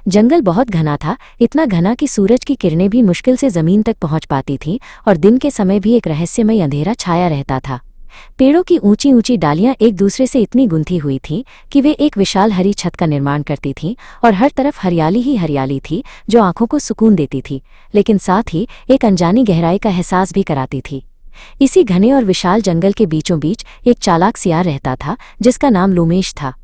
जंगल बहुत घना था, इतना घना कि सूरज की किरणें भी मुश्किल से जमीन तक पहुंच पाती थीं और दिन के समय भी एक रहस्यमय अंधेरा छाया रहता था। पेड़ों की ऊंची ऊंची डालियां एक दूसरे से इतनी गुंथी हुई थीं कि वे एक विशाल हरी छत का निर्माण करती थीं और हर तरफ हरियाली ही हरियाली थी जो आंखों को सुकून देती थी, लेकिन साथ ही एक अनजानी गहराई का एहसास भी कराती थी। इसी घने और विशाल जंगल के बीचों बीच एक चालाक सियार रहता था जिसका नाम लोमेश था।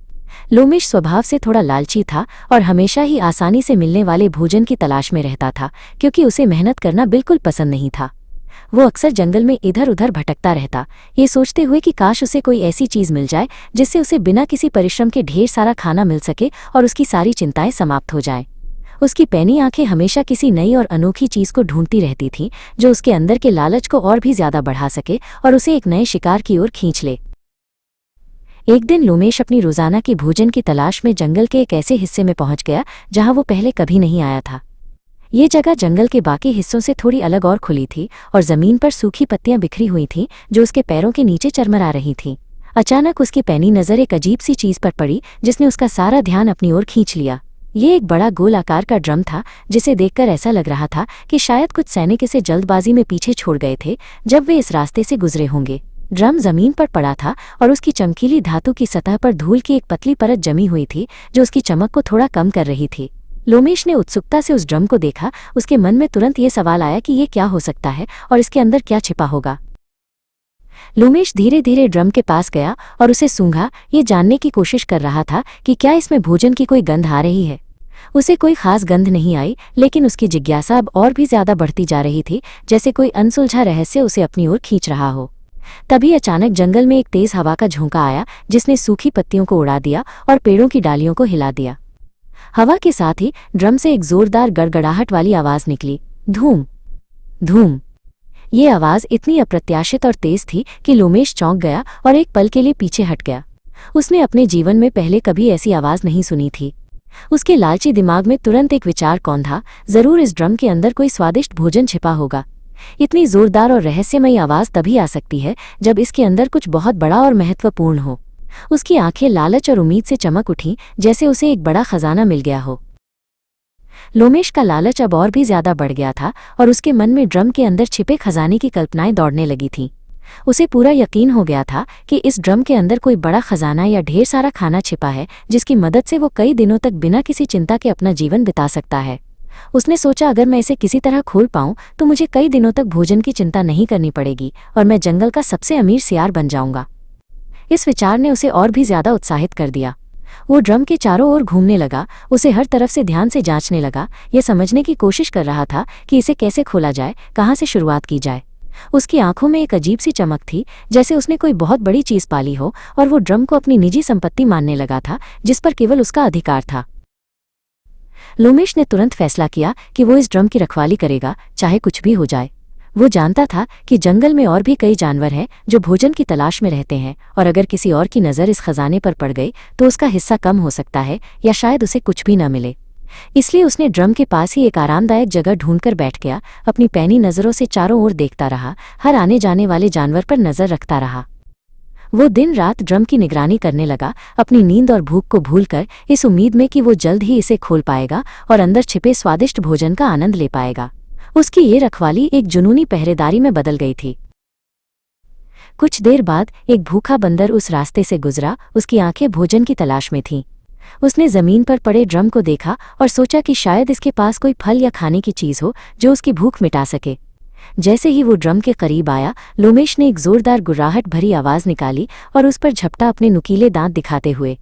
लोमेश स्वभाव से थोड़ा लालची था और हमेशा ही आसानी से मिलने वाले भोजन की तलाश में रहता था, क्योंकि उसे मेहनत करना बिल्कुल पसंद नहीं था। वो अक्सर जंगल में इधर उधर भटकता रहता, ये सोचते हुए कि काश उसे कोई ऐसी चीज मिल जाए जिससे उसे बिना किसी परिश्रम के ढेर सारा खाना मिल सके और उसकी सारी चिंताएं समाप्त हो जाएं। उसकी पैनी आंखें हमेशा किसी नई और अनोखी चीज को ढूंढती रहती थीं जो उसके अंदर के लालच को और भी ज्यादा बढ़ा सके और उसे एक नए शिकार की ओर खींच ले। एक दिन लोमेश अपनी रोजाना की भोजन की तलाश में जंगल के एक ऐसे हिस्से में पहुंच गया जहां वो पहले कभी नहीं आया था। ये जगह जंगल के बाकी हिस्सों से थोड़ी अलग और खुली थी और जमीन पर सूखी पत्तियां बिखरी हुई थीं जो उसके पैरों के नीचे चरमरा रही थीं। अचानक उसकी पैनी नजर एक अजीब सी चीज पर पड़ी जिसने उसका सारा ध्यान अपनी ओर खींच लिया। ये एक बड़ा गोल आकार का ड्रम था जिसे देखकर ऐसा लग रहा था कि शायद कुछ सैनिक इसे जल्दबाजी में पीछे छोड़ गए थे जब वे इस रास्ते से गुजरे होंगे। ड्रम जमीन पर पड़ा था और उसकी चमकीली धातु की सतह पर धूल की एक पतली परत जमी हुई थी जो उसकी चमक को थोड़ा कम कर रही थी। लोमेश ने उत्सुकता से उस ड्रम को देखा। उसके मन में तुरंत ये सवाल आया कि ये क्या हो सकता है और इसके अंदर क्या छिपा होगा। लोमेश धीरे धीरे ड्रम के पास गया और उसे सूंघा, ये जानने की कोशिश कर रहा था कि क्या इसमें भोजन की कोई गंध आ रही है। उसे कोई खास गंध नहीं आई, लेकिन उसकी जिज्ञासा अब और भी ज्यादा बढ़ती जा रही थी, जैसे कोई अनसुलझा रहस्य उसे अपनी ओर खींच रहा हो। तभी अचानक जंगल में एक तेज हवा का झोंका आया जिसने सूखी पत्तियों को उड़ा दिया और पेड़ों की डालियों को हिला दिया। हवा के साथ ही ड्रम से एक जोरदार गड़गड़ाहट वाली आवाज निकली, धूम धूम। ये आवाज इतनी अप्रत्याशित और तेज थी कि लोमेश चौंक गया और एक पल के लिए पीछे हट गया। उसने अपने जीवन में पहले कभी ऐसी आवाज नहीं सुनी थी। उसके लालची दिमाग में तुरंत एक विचार कौंधा, जरूर इस ड्रम के अंदर कोई स्वादिष्ट भोजन छिपा होगा। इतनी जोरदार और रहस्यमयी आवाज तभी आ सकती है जब इसके अंदर कुछ बहुत बड़ा और महत्वपूर्ण हो। उसकी आंखें लालच और उम्मीद से चमक उठीं, जैसे उसे एक बड़ा खजाना मिल गया हो। लोमेश का लालच अब और भी ज्यादा बढ़ गया था और उसके मन में ड्रम के अंदर छिपे खजाने की कल्पनाएं दौड़ने लगी थीं। उसे पूरा यकीन हो गया था कि इस ड्रम के अंदर कोई बड़ा खजाना या ढेर सारा खाना छिपा है जिसकी मदद से वो कई दिनों तक बिना किसी चिंता के अपना जीवन बिता सकता है। उसने सोचा, अगर मैं इसे किसी तरह खोल पाऊं तो मुझे कई दिनों तक भोजन की चिंता नहीं करनी पड़ेगी और मैं जंगल का सबसे अमीर सियार बन जाऊंगा। इस विचार ने उसे और भी ज्यादा उत्साहित कर दिया। वो ड्रम के चारों ओर घूमने लगा, उसे हर तरफ से ध्यान से जांचने लगा, ये समझने की कोशिश कर रहा था कि इसे कैसे खोला जाए, कहाँ से शुरुआत की जाए। उसकी आंखों में एक अजीब सी चमक थी, जैसे उसने कोई बहुत बड़ी चीज पाली हो और वो ड्रम को अपनी निजी संपत्ति मानने लगा था जिस पर केवल उसका अधिकार था। लोमेश ने तुरंत फैसला किया कि वो इस ड्रम की रखवाली करेगा, चाहे कुछ भी हो जाए। वो जानता था कि जंगल में और भी कई जानवर हैं जो भोजन की तलाश में रहते हैं और अगर किसी और की नज़र इस खजाने पर पड़ गई तो उसका हिस्सा कम हो सकता है या शायद उसे कुछ भी न मिले। इसलिए उसने ड्रम के पास ही एक आरामदायक जगह ढूंढकर बैठ गया, अपनी पैनी नज़रों से चारों ओर देखता रहा, हर आने जाने वाले जानवर पर नज़र रखता रहा। वो दिन रात ड्रम की निगरानी करने लगा, अपनी नींद और भूख को भूलकर, इस उम्मीद में कि वो जल्द ही इसे खोल पाएगा और अंदर छिपे स्वादिष्ट भोजन का आनंद ले पाएगा। उसकी ये रखवाली एक जुनूनी पहरेदारी में बदल गई थी। कुछ देर बाद एक भूखा बंदर उस रास्ते से गुजरा, उसकी आंखें भोजन की तलाश में थीं। उसने जमीन पर पड़े ड्रम को देखा और सोचा कि शायद इसके पास कोई फल या खाने की चीज हो जो उसकी भूख मिटा सके। जैसे ही वो ड्रम के करीब आया, लोमेश ने एक जोरदार गुर्राहट भरी आवाज निकाली और उस पर झपटा अपने नुकीले दांत दिखाते हुए।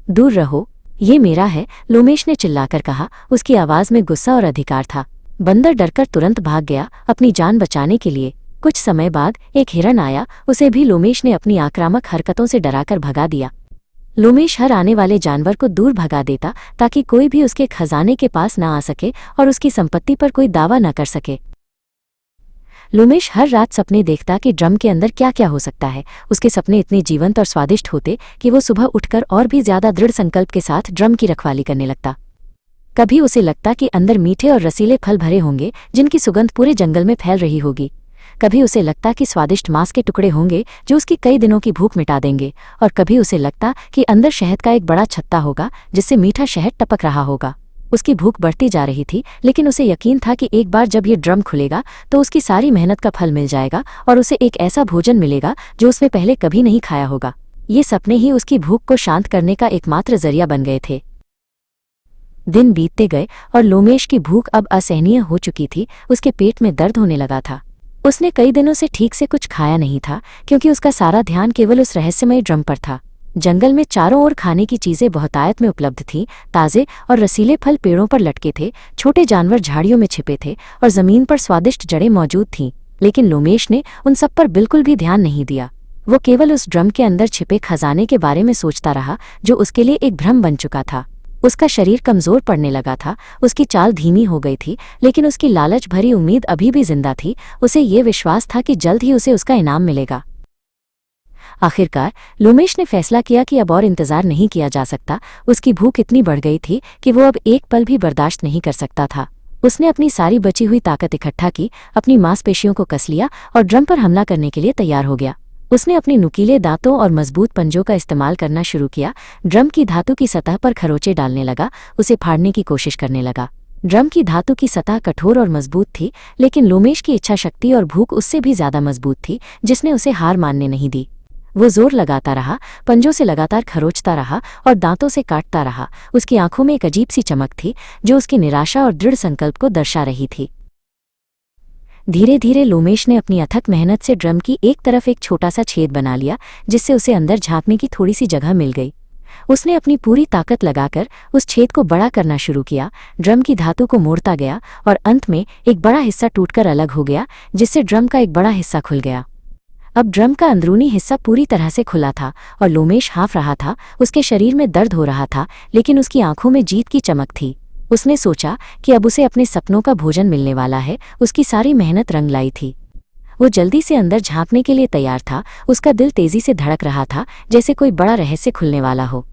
दूर रहो, ये मेरा है, लोमेश ने चिल्लाकर कहा। उसकी आवाज में गुस्सा और अधिकार था। बंदर डरकर तुरंत भाग गया, अपनी जान बचाने के लिए। कुछ समय बाद एक हिरन आया, उसे भी लोमेश ने अपनी आक्रामक हरकतों से डराकर भगा दिया। लोमेश हर आने वाले जानवर को दूर भगा देता ताकि कोई भी उसके खजाने के पास न आ सके और उसकी संपत्ति पर कोई दावा न कर सके। लोमेश हर रात सपने देखता कि ड्रम के अंदर क्या क्या हो सकता है। उसके सपने इतने जीवंत और स्वादिष्ट होते कि वो सुबह उठकर और भी ज्यादा दृढ़ संकल्प के साथ ड्रम की रखवाली करने लगता। कभी उसे लगता कि अंदर मीठे और रसीले फल भरे होंगे जिनकी सुगंध पूरे जंगल में फैल रही होगी। कभी उसे लगता कि स्वादिष्ट मांस के टुकड़े होंगे जो उसकी कई दिनों की भूख मिटा देंगे, और कभी उसे लगता कि अंदर शहद का एक बड़ा छत्ता होगा जिससे मीठा शहद टपक रहा होगा। उसकी भूख बढ़ती जा रही थी, लेकिन उसे यकीन था कि एक बार जब ये ड्रम खुलेगा तो उसकी सारी मेहनत का फल मिल जाएगा और उसे एक ऐसा भोजन मिलेगा जो उसने पहले कभी नहीं खाया होगा। ये सपने ही उसकी भूख को शांत करने का एकमात्र जरिया बन गए थे। दिन बीतते गए और लोमेश की भूख अब असहनीय हो चुकी थी। उसके पेट में दर्द होने लगा था। उसने कई दिनों से ठीक से कुछ खाया नहीं था, क्योंकि उसका सारा ध्यान केवल उस रहस्यमय ड्रम पर था। जंगल में चारों ओर खाने की चीजें बहुतायत में उपलब्ध थीं। ताजे और रसीले फल पेड़ों पर लटके थे, छोटे जानवर झाड़ियों में छिपे थे और जमीन पर स्वादिष्ट जड़ें मौजूद थीं। लेकिन लोमेश ने उन सब पर बिल्कुल भी ध्यान नहीं दिया। वो केवल उस ड्रम के अंदर छिपे खजाने के बारे में सोचता रहा, जो उसके लिए एक भ्रम बन चुका था। उसका शरीर कमजोर पड़ने लगा था, उसकी चाल धीमी हो गई थी, लेकिन उसकी लालच भरी उम्मीद अभी भी जिंदा थी। उसे ये विश्वास था कि जल्द ही उसे उसका इनाम मिलेगा। आखिरकार लोमेश ने फैसला किया कि अब और इंतजार नहीं किया जा सकता। उसकी भूख इतनी बढ़ गई थी कि वो अब एक पल भी बर्दाश्त नहीं कर सकता था। उसने अपनी सारी बची हुई ताकत इकट्ठा की, अपनी मांसपेशियों को कस लिया और ड्रम पर हमला करने के लिए तैयार हो गया। उसने अपने नुकीले दांतों और मजबूत पंजों का इस्तेमाल करना शुरू किया। ड्रम की धातु की सतह पर खरोंचे डालने लगा, उसे फाड़ने की कोशिश करने लगा। ड्रम की धातु की सतह कठोर और मजबूत थी, लेकिन लोमेश की इच्छा शक्ति और भूख उससे भी ज्यादा मजबूत थी, जिसने उसे हार मानने नहीं दी। वो जोर लगाता रहा, पंजों से लगातार खरोंचता रहा और दांतों से काटता रहा। उसकी आंखों में एक अजीब सी चमक थी, जो उसकी निराशा और दृढ़ संकल्प को दर्शा रही थी। धीरे धीरे लोमेश ने अपनी अथक मेहनत से ड्रम की एक तरफ एक छोटा सा छेद बना लिया, जिससे उसे अंदर झांकने की थोड़ी सी जगह मिल गई। उसने अपनी पूरी ताकत लगाकर उस छेद को बड़ा करना शुरू किया। ड्रम की धातु को मोड़ता गया और अंत में एक बड़ा हिस्सा टूटकर अलग हो गया, जिससे ड्रम का एक बड़ा हिस्सा खुल गया। अब ड्रम का अंदरूनी हिस्सा पूरी तरह से खुला था और लोमेश हाँफ रहा था। उसके शरीर में दर्द हो रहा था, लेकिन उसकी आंखों में जीत की चमक थी। उसने सोचा कि अब उसे अपने सपनों का भोजन मिलने वाला है। उसकी सारी मेहनत रंग लाई थी। वो जल्दी से अंदर झांकने के लिए तैयार था। उसका दिल तेजी से धड़क रहा था, जैसे कोई बड़ा रहस्य खुलने वाला हो।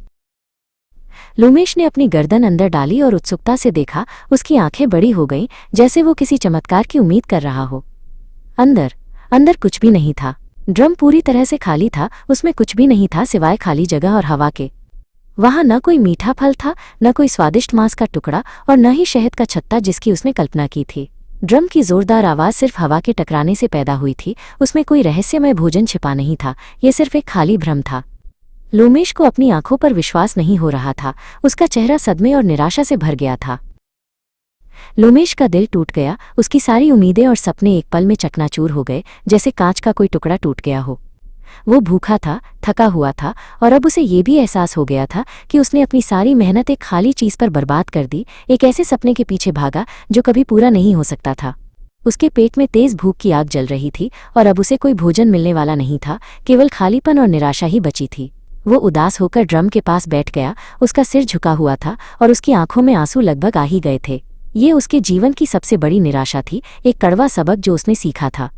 लोमेश ने अपनी गर्दन अंदर डाली और उत्सुकता से देखा। उसकी आंखें बड़ी हो गईं, जैसे वो किसी चमत्कार की उम्मीद कर रहा हो। अंदर कुछ भी नहीं था। ड्रम पूरी तरह से खाली था। उसमें कुछ भी नहीं था सिवाय खाली जगह और हवा के। वहां न कोई मीठा फल था, न कोई स्वादिष्ट मांस का टुकड़ा और न ही शहद का छत्ता जिसकी उसने कल्पना की थी। ड्रम की जोरदार आवाज सिर्फ हवा के टकराने से पैदा हुई थी। उसमें कोई रहस्यमय भोजन छिपा नहीं था। ये सिर्फ एक खाली भ्रम था। लोमेश को अपनी आंखों पर विश्वास नहीं हो रहा था। उसका चेहरा सदमे और निराशा से भर गया था। लोमेश का दिल टूट गया। उसकी सारी उम्मीदें और सपने एक पल में चकनाचूर हो गए, जैसे कांच का कोई टुकड़ा टूट गया हो। वो भूखा था, थका हुआ था और अब उसे ये भी एहसास हो गया था कि उसने अपनी सारी मेहनत एक खाली चीज पर बर्बाद कर दी। एक ऐसे सपने के पीछे भागा जो कभी पूरा नहीं हो सकता था। उसके पेट में तेज भूख की आग जल रही थी और अब उसे कोई भोजन मिलने वाला नहीं था। केवल खालीपन और निराशा ही बची थी। वो उदास होकर ड्रम के पास बैठ गया। उसका सिर झुका हुआ था और उसकी आंखों में आंसू लगभग आ ही गए थे। ये उसके जीवन की सबसे बड़ी निराशा थी, एक कड़वा सबक जो उसने सीखा था।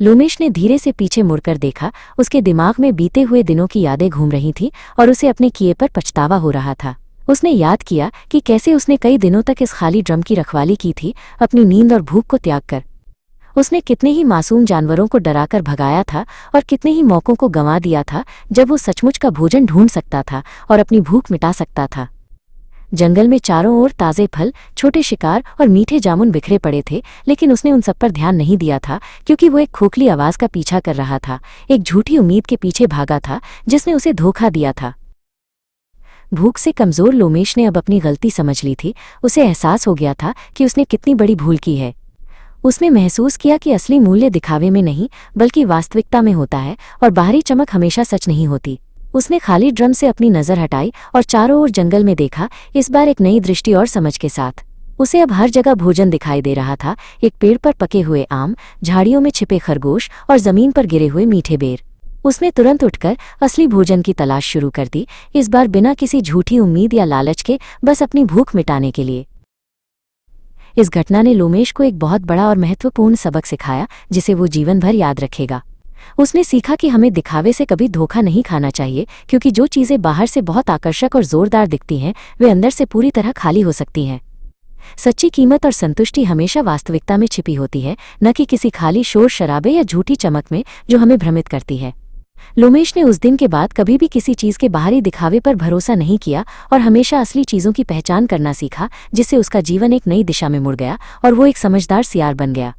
लोमेश ने धीरे से पीछे मुड़कर देखा। उसके दिमाग में बीते हुए दिनों की यादें घूम रही थीं और उसे अपने किए पर पछतावा हो रहा था। उसने याद किया कि कैसे उसने कई दिनों तक इस खाली ड्रम की रखवाली की थी, अपनी नींद और भूख को त्याग कर। उसने कितने ही मासूम जानवरों को डराकर भगाया था और कितने ही मौकों को गंवा दिया था जब वो सचमुच का भोजन ढूंढ सकता था और अपनी भूख मिटा सकता था। जंगल में चारों ओर ताजे फल, छोटे शिकार और मीठे जामुन बिखरे पड़े थे, लेकिन उसने उन सब पर ध्यान नहीं दिया था, क्योंकि वो एक खोखली आवाज का पीछा कर रहा था। एक झूठी उम्मीद के पीछे भागा था जिसने उसे धोखा दिया था। भूख से कमजोर लोमेश ने अब अपनी गलती समझ ली थी। उसे एहसास हो गया था कि उसने कितनी बड़ी भूल की है। उसने महसूस किया कि असली मूल्य दिखावे में नहीं, बल्कि वास्तविकता में होता है और बाहरी चमक हमेशा सच नहीं होती। उसने खाली ड्रम से अपनी नजर हटाई और चारों ओर जंगल में देखा, इस बार एक नई दृष्टि और समझ के साथ। उसे अब हर जगह भोजन दिखाई दे रहा था। एक पेड़ पर पके हुए आम, झाड़ियों में छिपे खरगोश और जमीन पर गिरे हुए मीठे बेर। उसने तुरंत उठकर असली भोजन की तलाश शुरू कर दी, इस बार बिना किसी झूठी उम्मीद या लालच के, बस अपनी भूख मिटाने के लिए। इस घटना ने लोमेश को एक बहुत बड़ा और महत्वपूर्ण सबक सिखाया, जिसे वो जीवन भर याद रखेगा। उसने सीखा कि हमें दिखावे से कभी धोखा नहीं खाना चाहिए, क्योंकि जो चीजें बाहर से बहुत आकर्षक और जोरदार दिखती हैं, वे अंदर से पूरी तरह खाली हो सकती हैं। सच्ची कीमत और संतुष्टि हमेशा वास्तविकता में छिपी होती है, न कि किसी खाली शोर शराबे या झूठी चमक में जो हमें भ्रमित करती है। लोमेश ने उस दिन के बाद कभी भी किसी चीज के बाहरी दिखावे पर भरोसा नहीं किया और हमेशा असली चीजों की पहचान करना सीखा, जिससे उसका जीवन एक नई दिशा में मुड़ गया और वो एक समझदार सियार बन गया।